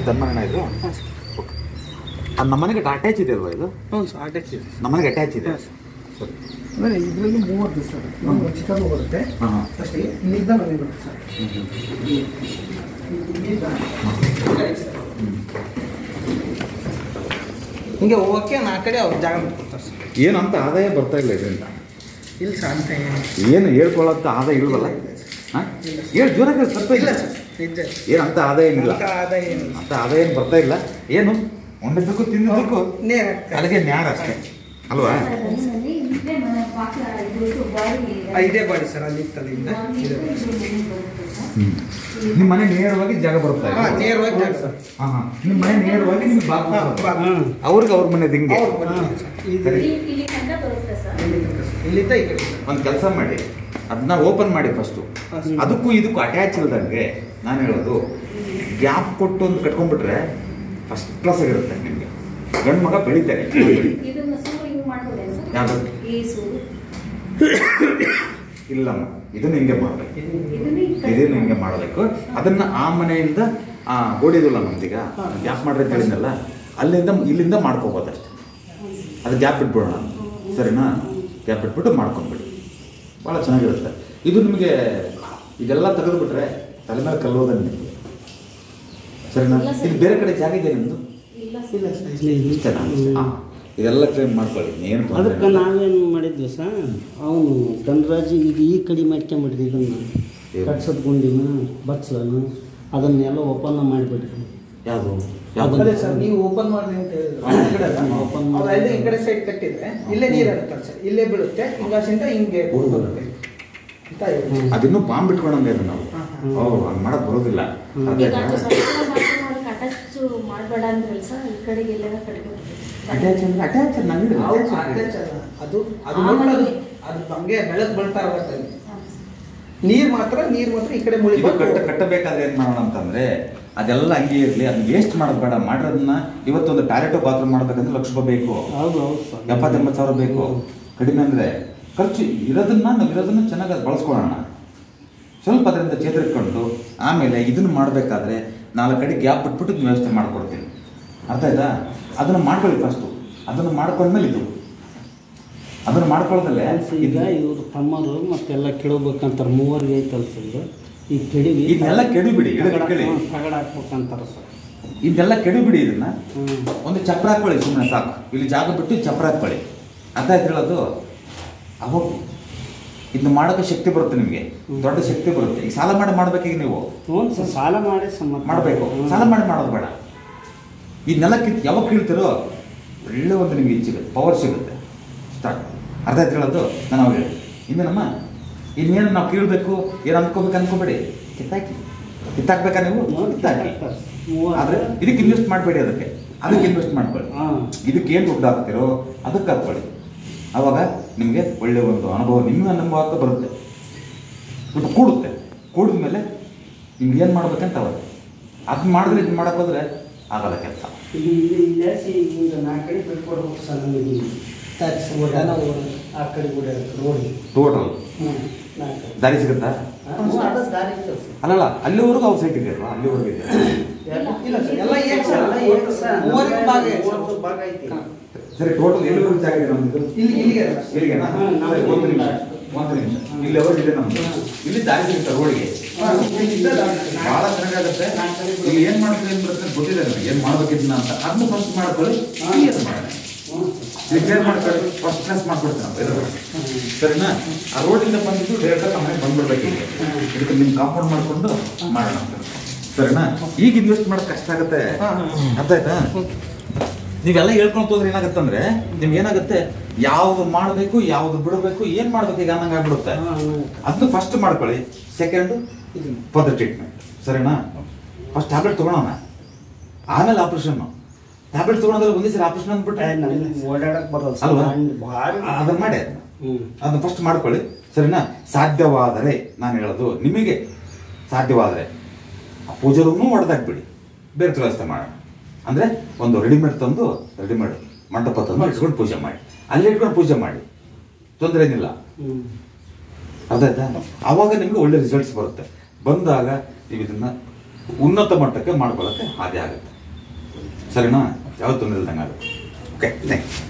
ತಮ್ಮನ ಇದು ನಮ್ಮನೆಗೆ ಅಟ್ಯಾಚ್ ಇದೆ ಅಲ್ವಾ ಇದು? ಹ್ಞೂ ಸರ್, ಅಟ್ಯಾಚ್ ಇದೆ. ನಮ್ಮನೆಗೆ ಅಟ್ಯಾಚ್ ಇದೆ. ಸರಿ, ಅಂದರೆ ಇದರಲ್ಲಿ 30 ಸರ್, ಒಂದು ಚಿಕನ್ ಬರುತ್ತೆ ಅಷ್ಟೇ. ಇಲ್ಲಿಂದ ಮನೆ ಬರುತ್ತೆ ಸರ್. ಹಿಂಗೆ ಹೋಗೋಕ್ಕೆ 4 ಕಡೆ ಅವ್ರು ಜಾಗ ಮಾಡ್ಕೊಡ್ತಾರೆ ಸರ್. ಏನು ಅಂತ ಆದಾಯ ಬರ್ತಾ ಇಲ್ಲ ಇದರಿಂದ? ಇಲ್ಲ ಸರ್, ಅಂತ ಏನು ಹೇಳ್ಕೊಳ್ಳೋಂಥ ಆದಾಯ ಇಲ್ವಲ್ಲ? ಹಾಂ, ಹೇಳಿ ಜೋರಾಗಿ ಸ್ವಲ್ಪ ಇಲ್ಲ ಸರ್, ಏನು ಅಂತ ಆದಾಯ ಏನಿಲ್ಲ. ಆದಾಯ ಏನಿಲ್ಲ, ಅಂತ ಆದಾಯ ಏನು ಬರ್ತಾ ಇಲ್ಲ. ಏನು ಉಂಡಿದ್ದಕ್ಕೂ ತಿಂದಿದ್ದಕ್ಕೂ ನೇರ ಅಲ್ಲಿಗೆ ನ್ಯಾರ ಅಷ್ಟೇ ಅಲ್ವಾ? ಇದೇ ಬಾಡಿ ಸರ್, ಅಲ್ಲಿ ತಲೆಯಿಂದ ನಿಮ್ಮ ಮನೆ ನೇರವಾಗಿ ಜಾಗ ಬರುತ್ತಾ ಇದೆ? ನೇರವಾಗಿ ಜಾಗ ಸರ್. ಹಾಂ ಹಾಂ, ನಿಮ್ಮ ಮನೆ ನೇರವಾಗಿ ನಿಮ್ಗೆ ಅವ್ರಿಗೆ ಅವ್ರ ಮನೆ ಹಿಂಗೆ. ಇಲ್ಲಿಂದ ಈ ಕಡೆ ಒಂದು ಕೆಲಸ ಮಾಡಿ, ಅದನ್ನ ಓಪನ್ ಮಾಡಿ ಫಸ್ಟು. ಅದಕ್ಕೂ ಇದಕ್ಕೂ ಅಟ್ಯಾಚ್ ಇಲ್ದಂಗೆ ನಾನು ಹೇಳೋದು, ಗ್ಯಾಪ್ ಕೊಟ್ಟು ಒಂದು ಕಟ್ಕೊಂಡ್ಬಿಟ್ರೆ ಫಸ್ಟ್ ಕ್ಲಾಸ್ ಆಗಿರುತ್ತೆ ನಿಮಗೆ. ಗಂಡು ಮಗ ಬೆಳಿತಾರೆ. ಯಾವುದು ಇಲ್ಲಮ್ಮ, ಇದನ್ನ ಹಿಂಗೆ ಮಾಡಬೇಕು, ಇದನ್ನ ಹಿಂಗೆ ಮಾಡಬೇಕು. ಅದನ್ನ ಆ ಮನೆಯಿಂದ ಓಡಿದಿಲ್ಲ ನಮ್ದೀಗ ಗ್ಯಾಪ್ ಮಾಡ್ರೆ ಹೇಳಿದ್ನಲ್ಲ, ಅಲ್ಲಿಂದ ಇಲ್ಲಿಂದ ಮಾಡ್ಕೋಬೋದಷ್ಟೆ. ಅದು ಗ್ಯಾಪ್ ಬಿಟ್ಬಿಡೋಣ, ಸರಿನಾ? ಗ್ಯಾಪ್ ಬಿಟ್ಬಿಟ್ಟು ಮಾಡ್ಕೊಂಡ್ಬಿಡಿ, ಭಾಳ ಚೆನ್ನಾಗಿರುತ್ತೆ. ಇದು ನಿಮಗೆ ಇದೆಲ್ಲ ತೆಗೆದುಬಿಟ್ರೆ ತಲೆ ಮೇಲೆ ಕಲ್ಲೋದನ್ನು ನಿಮಗೆ, ಸರಿನಾ? ಇದು ಬೇರೆ ಕಡೆ ಜಾಗ ಇದೆ ನಿಮ್ಮದು? ಇಷ್ಟೇನಾ? ಹಾಂ, ಇದೆಲ್ಲ ಕ್ಲೈಮ್ ಮಾಡ್ಕೊಳ್ಳಿ, ಏನು ಅದಕ್ಕೆ ನಾವೇನು ಮಾಡಿದ್ವಿ ಸರ್, ಅವನು ಧನರಾಜ್ ಈಗ ಈ ಕಡೆ ಮಾಡ್ಕೊಂಬಿಡ್ರಿ, ಇದನ್ನು ಕಟ್ಸದ ಗುಂಡಿನ ಬಚ್ಚಲನ್ನು ಅದನ್ನೆಲ್ಲ ಓಪನ್ ಮಾಡಿಬಿಟ್ರಿ. ಯಾವುದು ಅದೇ ಸರ್, ನೀವು ಓಪನ್ ಮಾಡಿ ಅಂತ ಹೇಳಿದ್ರು. ಓಪನ್ ಮಾಡಿ ಈ ಕಡೆ ಸೈಡ್ ಕಟ್ಟಿದ್ರೆ ಇಲ್ಲೇ ನೀರು ಇರುತ್ತೆ ಸರ್, ಇಲ್ಲೇ ಬೀಳುತ್ತೆ. ಹಿಂಗಾಸಿಂದ ಹಿಂಗೆ ಬರುತ್ತೆ. ಅದಿನ್ನೂ ಬಾಂಬ್ ಬಿಟ್ಕೊಂಡಂಗೆ ಇದೆ ನಾವು. ಹಂಗೆ ಮಾಡೋದು ಬರೋದಿಲ್ಲ. ಮಾಡಬೇಡ ಅಂದ್ರಲ್ಲ ಸರ್, ಈ ಕಡೆಗೆ ಎಲ್ಲ ಕಟ್ಕೊಂಡು ಅದು ಹಂಗೆ ಬೆಳಕು ಬೀಳ್ತಾ ಇರುತ್ತೆ. ನೀರು ಮಾತ್ರ ಈ ಕಡೆ ಮುಳಿ ಕಟ್ಟಬೇಕಾದ್ರೆ ಏನು ಮಾಡೋಣ ಅಂತಂದ್ರೆ, ಅದೆಲ್ಲ ಹಂಗೆ ಇರಲಿ, ಅದನ್ನ ವೇಸ್ಟ್ ಮಾಡೋದು ಬೇಡ. ಮಾಡಿರೋದನ್ನ ಇವತ್ತೊಂದು ಟಾಯ್ಲೆಟ್ ಬಾತ್ರೂಮ್ ಮಾಡ್ಬೇಕಂದ್ರೆ ಲಕ್ಷ ರೂಪಾಯಿ ಬೇಕು, 70-80 ಸಾವಿರ ಬೇಕು. ಕಡಿಮೆ ಅಂದರೆ ಖರ್ಚು ಇರೋದನ್ನ ನಾವು ಇರೋದನ್ನ ಚೆನ್ನಾಗಿ ಅದು ಬಳಸ್ಕೊಳ್ಳೋಣ. ಸ್ವಲ್ಪ ಅದರಿಂದ ಚೇತರಿಸ್ಕೊಂಡು ಆಮೇಲೆ ಇದನ್ನು ಮಾಡಬೇಕಾದ್ರೆ 4 ಕಡೆ ಗ್ಯಾಪ್ ಬಿಟ್ಬಿಟ್ಟು ವ್ಯವಸ್ಥೆ ಮಾಡ್ಕೊಡ್ತೀನಿ. ಅರ್ಥ ಆಯ್ತಾ? ಅದನ್ನು ಮಾಡ್ಕೊಳ್ಳಿ ಫಸ್ಟು. ಅದನ್ನು ಮಾಡ್ಕೊಂಡ್ಮೇಲೆ ಇದು ಅದನ್ನು ಮಾಡ್ಕೊಳ್ಳೋದಲ್ಲೇ ಈಗ ಇವರು ತಮ್ಮರು ಮತ್ತೆಲ್ಲ ಕೆಡಬೇಕಂತಾರೆ. 3 ಐತಲ್ಲ ಸರ್, ಈ ಕೆಡಿವಿ ಇದನ್ನೆಲ್ಲ ಕೆಡಿಬಿಡಿ, ತಗಡ ಹಾಕ್ಬೇಕಂತಾರೆ ಸರ್. ಇದನ್ನೆಲ್ಲ ಕೆಡಿಬಿಡಿ. ಇದನ್ನ ಒಂದು ಚಪ್ರ ಹಾಕೊಳ್ಳಿ, ಸುಮ್ಮನೆ ಸಾಕು. ಇಲ್ಲಿ ಜಾಗ ಬಿಟ್ಟು ಚಪ್ರ ಹಾಕೊಳ್ಳಿ. ಅರ್ಥ ಆಯ್ತು ಹೇಳೋದು? ಅವಾಗ ಇದನ್ನ ಮಾಡೋಕ್ಕೆ ಶಕ್ತಿ ಬರುತ್ತೆ ನಿಮಗೆ, ದೊಡ್ಡ ಶಕ್ತಿ ಬರುತ್ತೆ. ಈಗ ಸಾಲ ಮಾಡಿ ಮಾಡ್ಬೇಕೀಗ ನೀವು. ಹ್ಞೂ ಸರ್, ಸಾಲ ಮಾಡಿ ಮಾಡಬೇಕು. ಸಾಲ ಮಾಡಿ ಮಾಡೋದು ಬೇಡ. ಇದನ್ನೆಲ್ಲ ಯಾವಾಗ ಕೀಳ್ತಿರೋ ಒಳ್ಳೆ ಒಂದು ನಿಮ್ಗೆ ಇದು ಸಿಗುತ್ತೆ, ಪವರ್ ಸಿಗುತ್ತೆ. ಸ್ಟಾರ್ಟ್. ಅರ್ಥ ಆಯ್ತು ಹೇಳೋದು? ನಾನು ಅವಾಗ ಹೇಳಿ ಇನ್ನೇನಮ್ಮ, ಇನ್ನೇನು ನಾವು ಕೀಳ್ಬೇಕು ಏನು ಅಂದ್ಕೋಬೇಕು ಅನ್ಕೋಬೇಡಿ. ಕಿತ್ತಾಕ್ಬೇಕಾ ನೀವು? ಕಿತ್ತಾಕಿ. ಆದರೆ ಇದಕ್ಕೆ ಇನ್ವೆಸ್ಟ್ ಮಾಡಬೇಡಿ, ಅದಕ್ಕೆ ಇನ್ವೆಸ್ಟ್ ಮಾಡ್ಕೊಳ್ಳಿ. ಇದಕ್ಕೆ ಏನು ದುಡ್ಡು ಹಾಕ್ತಿರೋ ಅದಕ್ಕೆ ಹಾಕ್ಕೊಳ್ಳಿ. ಆವಾಗ ನಿಮಗೆ ಒಳ್ಳೆಯ ಒಂದು ಅನುಭವ, ನಿಮ್ಮ ಅನುಭವ ಬರುತ್ತೆ. ದುಡ್ಡು ಕೂಡುತ್ತೆ. ಕೂಡಿದ ಮೇಲೆ ನಿಮ್ಗೆ ಏನು ಮಾಡ್ಬೇಕಂತ ಅವಾಗ ಅದನ್ನ ಮಾಡಿದ್ರೆ ಇದು ಮಾಡೋಕ್ಕೋದ್ರೆ ಆಗಲ್ಲ ಕೆಲಸ. ಟೋಟಲ್ ದಾರಿ ಸಿಗುತ್ತಾ? ಅಲ್ಲಲ್ಲ, ಅಲ್ಲಿವರೆಗೂ ಅವ್ರ ಸೈಟ್ ಇದೆ ಅಲ್ವಾ? ಅಲ್ಲಿವರೆಗೂ ಇದೆ. ಸರಿ, ಟೋಟಲ್ ಎಲ್ಲಿವರೆಗೂ ಜಾಗ ಇದೆ ನಮ್ದು? ಇಲ್ಲಿಗೆನಾ? ಒಂದು ನಿಮಿಷ ಇಲ್ಲಿವರೆಗೂ ಇದೆ ನಮ್ದು. ಇಲ್ಲಿ ದಾರಿ ಸಿಗುತ್ತೆ ರೋಡ್ಗೆ, ಭಾಳ ಚೆನ್ನಾಗಾಗುತ್ತೆ. ಇಲ್ಲಿ ಏನು ಮಾಡ್ತೀವಿ ಏನು ಬರುತ್ತೆ ಗೊತ್ತಿದೆ ನನಗೆ, ಏನು ಮಾಡ್ಬೇಕಿದ್ನ ಅಂತ. ಅದನ್ನ ಫಸ್ಟ್ ಮಾಡ್ಕೊಳ್ಳಿ, ಕ್ಲಿಯರ್ ಮಾಡೋಣ. ಕ್ಲಿಯರ್ ಮಾಡ್ಕೊಳ್ಳಿ, ಫಸ್ಟ್ ಕ್ಲಾಸ್ ಮಾಡ್ಕೊಡ್ತೀವಿ ನಾವು. ಸರಿನಾ? ಆ ರೋಡಿಂದ ಬಂದಿದ್ದು ಡೈರೆಕ್ಟಾಗಿ ನಮ್ಮ ಮನೆಗೆ ಬಂದ್ಬಿಡ್ಬೇಕು. ಇದಕ್ಕೆ ನಿಮ್ಮ ಕಾಂಪೌಂಡ್ ಮಾಡಿಕೊಂಡು ಮಾಡೋಣ. ಸರಿನಾ? ಈಗ ಇನ್ವೆಸ್ಟ್ ಮಾಡೋದು ಕಷ್ಟ ಆಗುತ್ತೆ. ಅರ್ಥ ಆಯ್ತಾ? ನೀವೆಲ್ಲ ಹೇಳ್ಕೊಂಡು ಹೋದ್ರೆ ಏನಾಗುತ್ತಂದ್ರೆ ನಿಮ್ಗೆ ಏನಾಗುತ್ತೆ, ಯಾವ್ದು ಮಾಡಬೇಕು ಯಾವ್ದು ಬಿಡಬೇಕು ಏನು ಮಾಡ್ಬೇಕು ಈಗ ಅನ್ನಂಗೆ ಆಗ್ಬಿಡುತ್ತೆ. ಅದನ್ನ ಫಸ್ಟ್ ಮಾಡ್ಕೊಳ್ಳಿ. Second further treatment. ಸರಿನಾ? ಫಸ್ಟ್ ಟ್ಯಾಬ್ಲೆಟ್ ತೊಗೊಳೋಣ, ಆಮೇಲೆ ಆಪ್ರೇಷನ್ನು. ಟ್ಯಾಬ್ಲೆಟ್ ತೊಗೊಳೋದ್ರಲ್ಲಿ ಒಂದೇ ಸರಿ ಆಪರೇಷನ್ ಅಂದ್ಬಿಟ್ರೆ ಓಡಾಡಕ್ ಬರಲ್ಲ ಅಲ್ವಾ? ಭಾರಿ ಅದನ್ನ ಮಾಡಿ ಅದನ್ನ ಫಸ್ಟ್ ಮಾಡ್ಕೊಳ್ಳಿ, ಸರಿನಾ? ಸಾಧ್ಯವಾದರೆ ನಾನು ಹೇಳೋದು ನಿಮಗೆ ಸಾಧ್ಯವಾದರೆ ಆ ಪೂಜೆ ರೂಮ್ನೂ ಹೊಡೆದಾಕ್ಬಿಡಿ, ಬೇರೆ ವ್ಯವಸ್ಥೆ ಮಾಡೋಣ. ಅಂದರೆ ಒಂದು ರೆಡಿಮೇಡ್ ತಂದು ರೆಡಿಮೇಡ್ ಮಂಟಪ ತಂದು ಇಟ್ಕೊಂಡು ಪೂಜೆ ಮಾಡಿ, ಅಲ್ಲಿ ಇಟ್ಕೊಂಡು ಪೂಜೆ ಮಾಡಿ, ತೊಂದರೆ ಏನಿಲ್ಲ. ಅರ್ಥ ಆಯ್ತಾ? ಆವಾಗ ನಿಮಗೆ ಒಳ್ಳೆ ರಿಸಲ್ಟ್ಸ್ ಬರುತ್ತೆ. ಬಂದಾಗ ನೀವು ಇದನ್ನ ಉನ್ನತ ಮಟ್ಟಕ್ಕೆ ಮಾಡ್ಕೊಳ್ಳೋಕ್ಕೆ ಸಾಧ್ಯ ಆಗುತ್ತೆ. ಸರಿನಾ? ಯಾವ ತೊಂದರೆ ಇಲ್ದಂಗೆ ಆಗುತ್ತೆ. Okay, thank you.